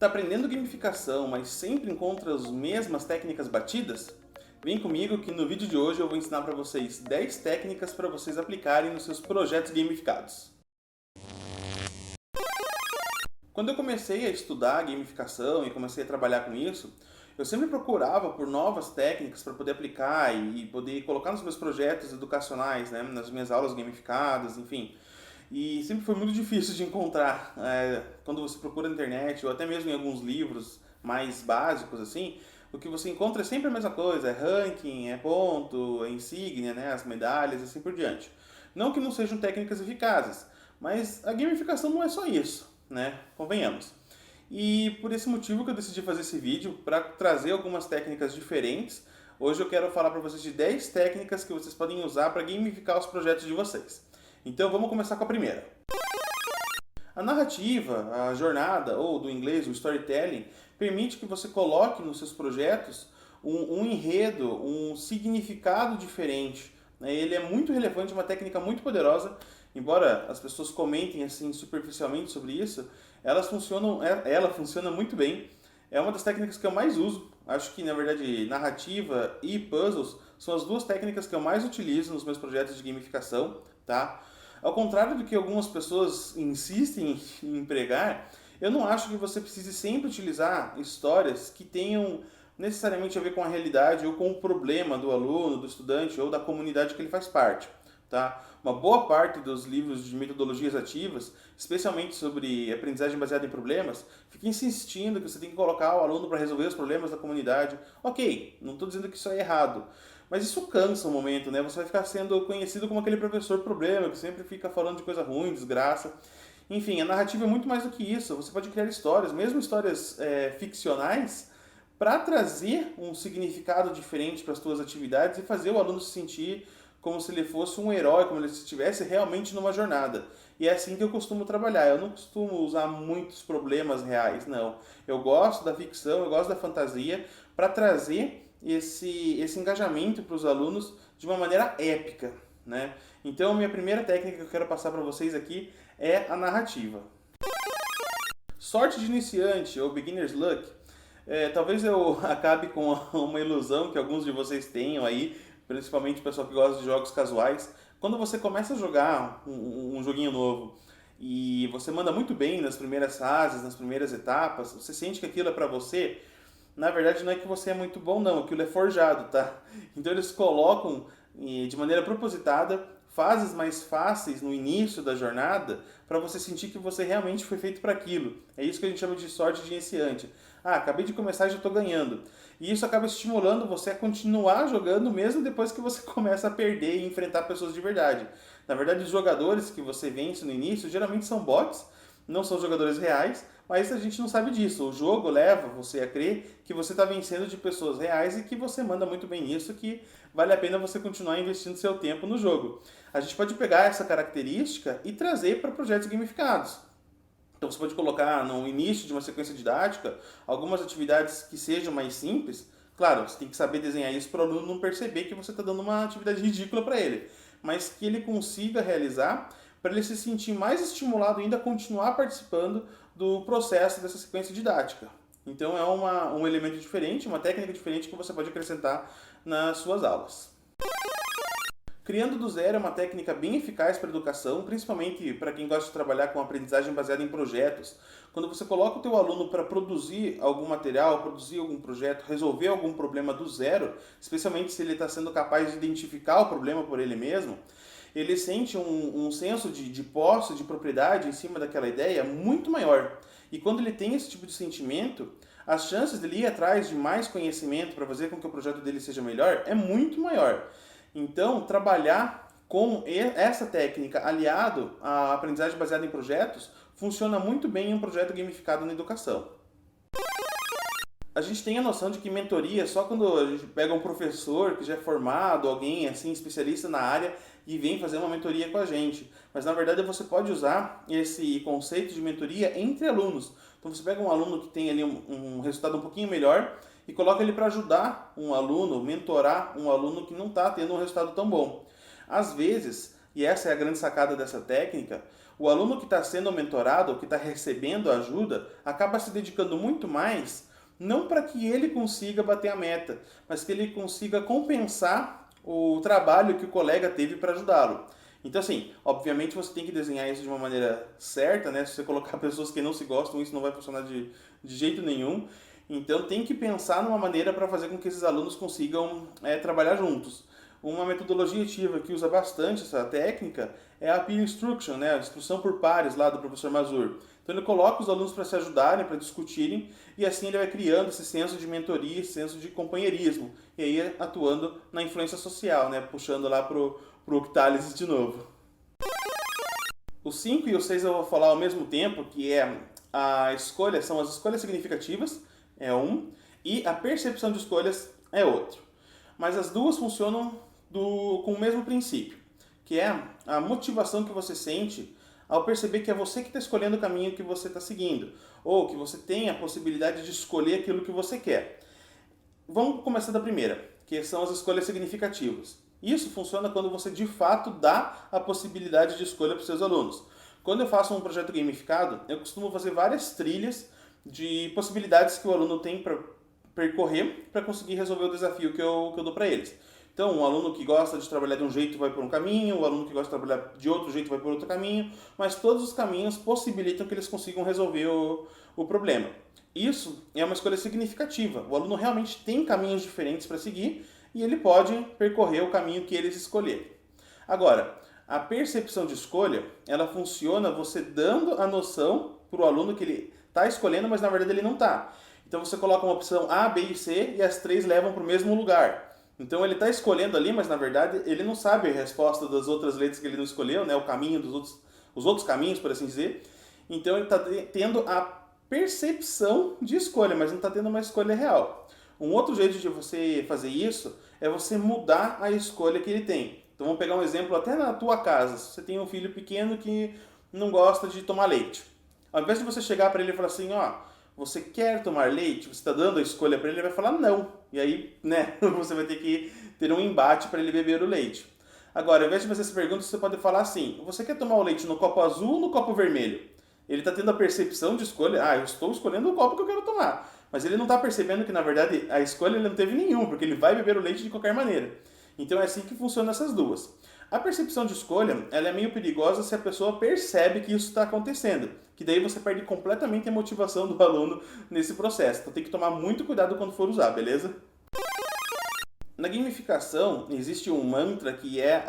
Tá aprendendo gamificação, mas sempre encontra as mesmas técnicas batidas? Vem comigo que no vídeo de hoje eu vou ensinar para vocês 10 técnicas para vocês aplicarem nos seus projetos gamificados. Quando eu comecei a estudar gamificação e comecei a trabalhar com isso, eu sempre procurava por novas técnicas para poder aplicar e poder colocar nos meus projetos educacionais, né, nas minhas aulas gamificadas, enfim. E sempre foi muito difícil de encontrar, quando você procura na internet ou até mesmo em alguns livros mais básicos assim, o que você encontra é sempre a mesma coisa, é ranking, é ponto, é insígnia, né, as medalhas e assim por diante. Não que não sejam técnicas eficazes, mas a gamificação não é só isso, né? Convenhamos. E por esse motivo que eu decidi fazer esse vídeo, para trazer algumas técnicas diferentes. Hoje eu quero falar para vocês de 10 técnicas que vocês podem usar para gamificar os projetos de vocês. Então vamos começar com a primeira. A narrativa, a jornada, ou do inglês o storytelling, permite que você coloque nos seus projetos um enredo, um significado diferente, né? Ele é muito relevante, uma técnica muito poderosa, embora as pessoas comentem assim superficialmente sobre isso, ela funciona muito bem. É uma das técnicas que eu mais uso. Acho que, na verdade, narrativa e puzzles são as duas técnicas que eu mais utilizo nos meus projetos de gamificação, tá? Ao contrário do que algumas pessoas insistem em empregar, eu não acho que você precise sempre utilizar histórias que tenham necessariamente a ver com a realidade ou com o problema do aluno, do estudante ou da comunidade que ele faz parte. Tá? Uma boa parte dos livros de metodologias ativas, especialmente sobre aprendizagem baseada em problemas, fica insistindo que você tem que colocar o aluno para resolver os problemas da comunidade. Ok, não estou dizendo que isso é errado, mas isso cansa um momento, né? Você vai ficar sendo conhecido como aquele professor problema, que sempre fica falando de coisa ruim, desgraça. Enfim, a narrativa é muito mais do que isso. Você pode criar histórias, mesmo histórias ficcionais, para trazer um significado diferente para as suas atividades e fazer o aluno se sentir como se ele fosse um herói, como se ele estivesse realmente numa jornada. E é assim que eu costumo trabalhar. Eu não costumo usar muitos problemas reais, não. Eu gosto da ficção, eu gosto da fantasia para trazer esse engajamento para os alunos de uma maneira épica, né? Então, minha primeira técnica que eu quero passar para vocês aqui é a narrativa. Sorte de iniciante ou beginner's luck. Talvez eu acabe com uma ilusão que alguns de vocês tenham aí, principalmente o pessoal que gosta de jogos casuais. Quando você começa a jogar um joguinho novo e você manda muito bem nas primeiras fases, nas primeiras etapas, você sente que aquilo é para você. Na verdade, não é que você é muito bom, não. Aquilo é forjado, tá? Então, eles colocam de maneira propositada fases mais fáceis no início da jornada para você sentir que você realmente foi feito para aquilo. É isso que a gente chama de sorte de iniciante. Ah, acabei de começar e já estou ganhando. E isso acaba estimulando você a continuar jogando mesmo depois que você começa a perder e enfrentar pessoas de verdade. Na verdade, os jogadores que você vence no início geralmente são bots, não são jogadores reais, mas a gente não sabe disso. O jogo leva você a crer que você está vencendo de pessoas reais e que você manda muito bem nisso, que vale a pena você continuar investindo seu tempo no jogo. A gente pode pegar essa característica e trazer para projetos gamificados. Então você pode colocar no início de uma sequência didática algumas atividades que sejam mais simples. Claro, você tem que saber desenhar isso para o aluno não perceber que você está dando uma atividade ridícula para ele, mas que ele consiga realizar para ele se sentir mais estimulado ainda a continuar participando do processo dessa sequência didática. Então é um elemento diferente, uma técnica diferente que você pode acrescentar nas suas aulas. Criando do zero é uma técnica bem eficaz para a educação, principalmente para quem gosta de trabalhar com aprendizagem baseada em projetos. Quando você coloca o teu aluno para produzir algum material, produzir algum projeto, resolver algum problema do zero, especialmente se ele está sendo capaz de identificar o problema por ele mesmo, ele sente um senso de posse, de propriedade em cima daquela ideia muito maior. E quando ele tem esse tipo de sentimento, as chances dele ir atrás de mais conhecimento para fazer com que o projeto dele seja melhor é muito maior. Então, trabalhar com essa técnica aliado à aprendizagem baseada em projetos funciona muito bem em um projeto gamificado na educação. A gente tem a noção de que mentoria é só quando a gente pega um professor que já é formado, alguém assim especialista na área e vem fazer uma mentoria com a gente. Mas na verdade você pode usar esse conceito de mentoria entre alunos. Então você pega um aluno que tem ali um resultado um pouquinho melhor e coloca ele para ajudar um aluno, mentorar um aluno que não está tendo um resultado tão bom. Às vezes, e essa é a grande sacada dessa técnica, o aluno que está sendo mentorado, que está recebendo ajuda, acaba se dedicando muito mais, não para que ele consiga bater a meta, mas que ele consiga compensar o trabalho que o colega teve para ajudá-lo. Então, assim, obviamente você tem que desenhar isso de uma maneira certa, né? Se você colocar pessoas que não se gostam, isso não vai funcionar de jeito nenhum. Então, tem que pensar numa maneira para fazer com que esses alunos consigam trabalhar juntos. Uma metodologia ativa que usa bastante essa técnica é a peer instruction, né? A instrução por pares lá do professor Mazur. Então, ele coloca os alunos para se ajudarem, para discutirem, e assim ele vai criando esse senso de mentoria, esse senso de companheirismo, e aí atuando na influência social, né? Puxando lá pro Octalysis de novo. O 5 e o 6 eu vou falar ao mesmo tempo, que é a escolha, são as escolhas significativas, é um, e a percepção de escolhas é outro. Mas as duas funcionam com o mesmo princípio, que é a motivação que você sente ao perceber que é você que está escolhendo o caminho que você está seguindo, ou que você tem a possibilidade de escolher aquilo que você quer. Vamos começar da primeira, que são as escolhas significativas. Isso funciona quando você de fato dá a possibilidade de escolha para os seus alunos. Quando eu faço um projeto gamificado, eu costumo fazer várias trilhas de possibilidades que o aluno tem para percorrer para conseguir resolver o desafio que eu dou para eles. Então, um aluno que gosta de trabalhar de um jeito vai por um caminho, o aluno que gosta de trabalhar de outro jeito vai por outro caminho, mas todos os caminhos possibilitam que eles consigam resolver o problema. Isso é uma escolha significativa. O aluno realmente tem caminhos diferentes para seguir e ele pode percorrer o caminho que eles escolherem. Agora, a percepção de escolha, ela funciona você dando a noção para o aluno que ele está escolhendo, mas na verdade ele não está. Então você coloca uma opção A, B e C e as três levam para o mesmo lugar. Então ele está escolhendo ali, mas na verdade ele não sabe a resposta das outras letras que ele não escolheu, né? O caminho os outros caminhos, por assim dizer. Então ele está tendo a percepção de escolha, mas não está tendo uma escolha real. Um outro jeito de você fazer isso é você mudar a escolha que ele tem. Então vamos pegar um exemplo até na tua casa. Se você tem um filho pequeno que não gosta de tomar leite. Ao invés de você chegar para ele e falar assim, ó, você quer tomar leite? Você está dando a escolha para ele, ele vai falar não. E aí, né, você vai ter que ter um embate para ele beber o leite. Agora, ao invés de fazer essa pergunta, você pode falar assim, você quer tomar o leite no copo azul ou no copo vermelho? Ele está tendo a percepção de escolha, eu estou escolhendo o copo que eu quero tomar. Mas ele não está percebendo que, na verdade, a escolha ele não teve nenhum, porque ele vai beber o leite de qualquer maneira. Então é assim que funcionam essas duas. A percepção de escolha, ela é meio perigosa se a pessoa percebe que isso está acontecendo, que daí você perde completamente a motivação do aluno nesse processo. Então tem que tomar muito cuidado quando for usar, beleza? Na gamificação, existe um mantra que é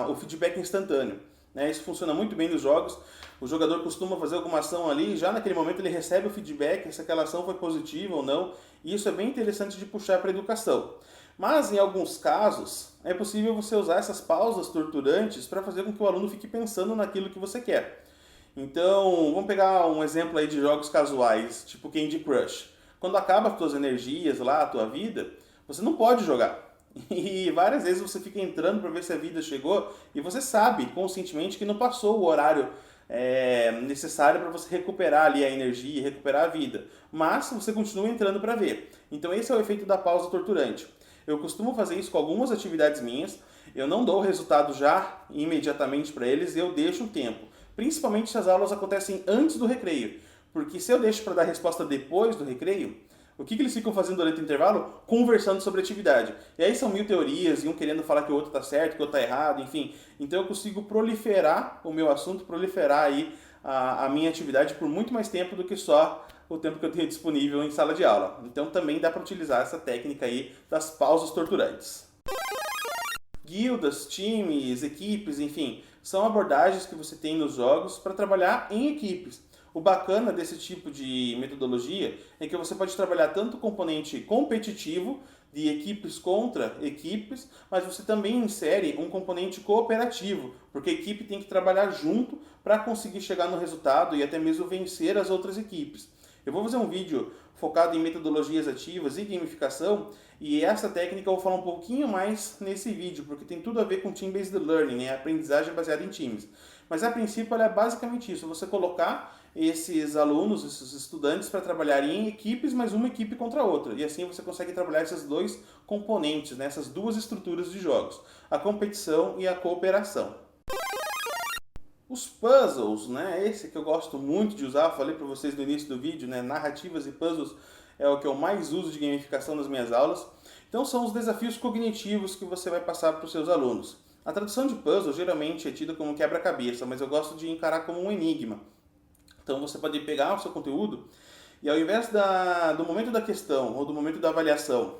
o feedback instantâneo. Né? Isso funciona muito bem nos jogos. O jogador costuma fazer alguma ação ali, e já naquele momento ele recebe o feedback se aquela ação foi positiva ou não. E isso é bem interessante de puxar para a educação. Mas, em alguns casos, é possível você usar essas pausas torturantes para fazer com que o aluno fique pensando naquilo que você quer. Então, vamos pegar um exemplo aí de jogos casuais, tipo Candy Crush. Quando acaba as tuas energias lá, a tua vida, você não pode jogar. E várias vezes você fica entrando para ver se a vida chegou e você sabe conscientemente que não passou o horário necessário para você recuperar ali a energia e recuperar a vida. Mas você continua entrando para ver. Então esse é o efeito da pausa torturante. Eu costumo fazer isso com algumas atividades minhas. Eu não dou o resultado já imediatamente para eles, eu deixo um tempo. Principalmente se as aulas acontecem antes do recreio. Porque se eu deixo para dar resposta depois do recreio, o que eles ficam fazendo durante o intervalo? Conversando sobre atividade. E aí são mil teorias, e um querendo falar que o outro está certo, que o outro está errado, enfim. Então eu consigo proliferar o meu assunto, proliferar aí a minha atividade por muito mais tempo do que só o tempo que eu tenho disponível em sala de aula. Então também dá para utilizar essa técnica aí das pausas torturantes. Guildas, times, equipes, enfim, são abordagens que você tem nos jogos para trabalhar em equipes. O bacana desse tipo de metodologia é que você pode trabalhar tanto o componente competitivo, de equipes contra equipes, mas você também insere um componente cooperativo, porque a equipe tem que trabalhar junto para conseguir chegar no resultado e até mesmo vencer as outras equipes. Eu vou fazer um vídeo focado em metodologias ativas e gamificação, e essa técnica eu vou falar um pouquinho mais nesse vídeo, porque tem tudo a ver com Team-Based Learning, né? Aprendizagem baseada em times. Mas a princípio ela é basicamente isso, você colocar esses alunos, esses estudantes para trabalharem em equipes, mas uma equipe contra a outra. E assim você consegue trabalhar esses dois componentes, né? Essas duas estruturas de jogos, a competição e a cooperação. Os puzzles, né? Esse que eu gosto muito de usar, falei para vocês no início do vídeo, né? Narrativas e puzzles é o que eu mais uso de gamificação nas minhas aulas. Então são os desafios cognitivos que você vai passar para os seus alunos. A tradução de puzzle geralmente é tida como quebra-cabeça, mas eu gosto de encarar como um enigma. Então você pode pegar o seu conteúdo e ao invés do momento da questão ou do momento da avaliação,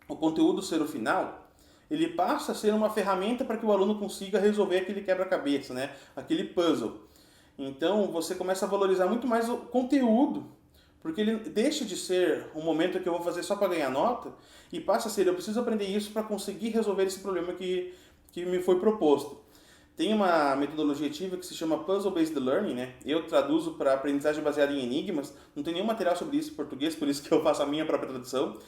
o conteúdo ser o final, ele passa a ser uma ferramenta para que o aluno consiga resolver aquele quebra-cabeça, né? Aquele puzzle. Então você começa a valorizar muito mais o conteúdo, porque ele deixa de ser um momento que eu vou fazer só para ganhar nota e passa a ser eu preciso aprender isso para conseguir resolver esse problema que me foi proposto. Tem uma metodologia ativa que se chama Puzzle Based Learning, né? Eu traduzo para aprendizagem baseada em enigmas. Não tem nenhum material sobre isso em português, por isso que eu faço a minha própria tradução.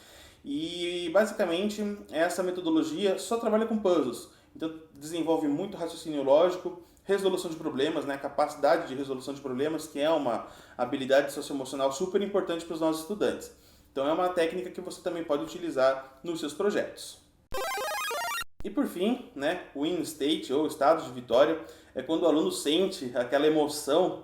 E basicamente essa metodologia só trabalha com puzzles. Então desenvolve muito raciocínio lógico, resolução de problemas, né? Capacidade de resolução de problemas, que é uma habilidade socioemocional super importante para os nossos estudantes. Então é uma técnica que você também pode utilizar nos seus projetos. E por fim, né, o win state, ou estado de vitória, é quando o aluno sente aquela emoção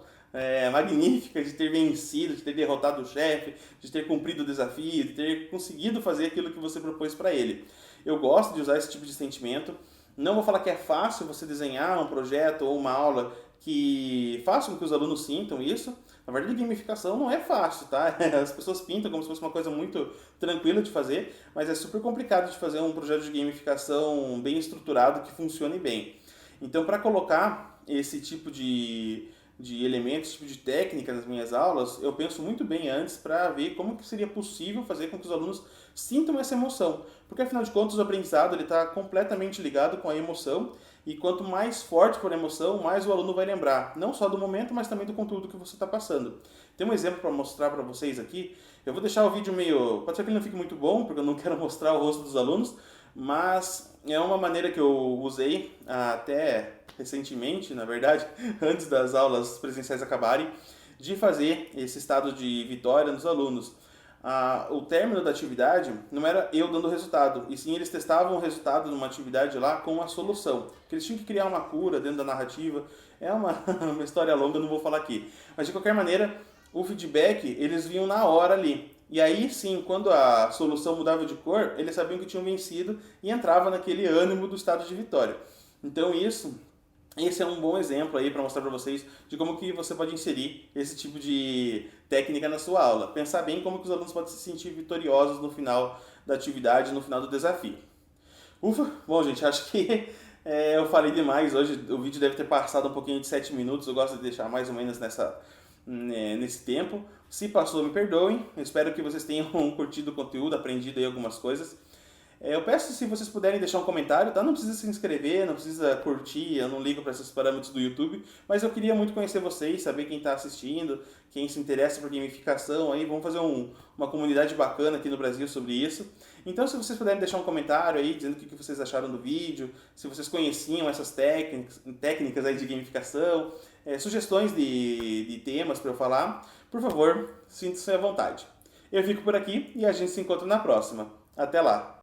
magnífica de ter vencido, de ter derrotado o chefe, de ter cumprido o desafio, de ter conseguido fazer aquilo que você propôs para ele. Eu gosto de usar esse tipo de sentimento. Não vou falar que é fácil você desenhar um projeto ou uma aula que faça com que os alunos sintam isso. Na verdade, gamificação não é fácil, tá? As pessoas pintam como se fosse uma coisa muito tranquila de fazer, mas é super complicado de fazer um projeto de gamificação bem estruturado que funcione bem. Então, para colocar esse tipo de elementos, esse tipo de técnica nas minhas aulas, eu penso muito bem antes para ver como que seria possível fazer com que os alunos sintam essa emoção. Porque, afinal de contas, o aprendizado está completamente ligado com a emoção e quanto mais forte for a emoção, mais o aluno vai lembrar, não só do momento, mas também do conteúdo que você está passando. Tem um exemplo para mostrar para vocês aqui. Eu vou deixar o vídeo meio... Pode ser que ele não fique muito bom, porque eu não quero mostrar o rosto dos alunos, mas é uma maneira que eu usei até recentemente, na verdade, antes das aulas presenciais acabarem, de fazer esse estado de vitória nos alunos. O término da atividade não era eu dando o resultado, e sim eles testavam o resultado de uma atividade lá com a solução. Que eles tinham que criar uma cura dentro da narrativa. É uma, uma história longa, eu não vou falar aqui. Mas de qualquer maneira, o feedback eles viam na hora ali. E aí sim, quando a solução mudava de cor, eles sabiam que tinham vencido e entrava naquele ânimo do estado de vitória. Então esse é um bom exemplo aí para mostrar para vocês de como que você pode inserir esse tipo de técnica na sua aula. Pensar bem como que os alunos podem se sentir vitoriosos no final da atividade, no final do desafio. Ufa, bom gente, acho que eu falei demais hoje, o vídeo deve ter passado um pouquinho de 7 minutos, eu gosto de deixar mais ou menos nesse tempo. Se passou, me perdoem, eu espero que vocês tenham curtido o conteúdo, aprendido aí algumas coisas. Eu peço se vocês puderem deixar um comentário, tá? Não precisa se inscrever, não precisa curtir, eu não ligo para esses parâmetros do YouTube, mas eu queria muito conhecer vocês, saber quem está assistindo, quem se interessa por gamificação, aí vamos fazer uma comunidade bacana aqui no Brasil sobre isso. Então, se vocês puderem deixar um comentário aí, dizendo o que vocês acharam do vídeo, se vocês conheciam essas técnicas aí de gamificação, sugestões de temas para eu falar, por favor, sinta-se à vontade. Eu fico por aqui e a gente se encontra na próxima. Até lá!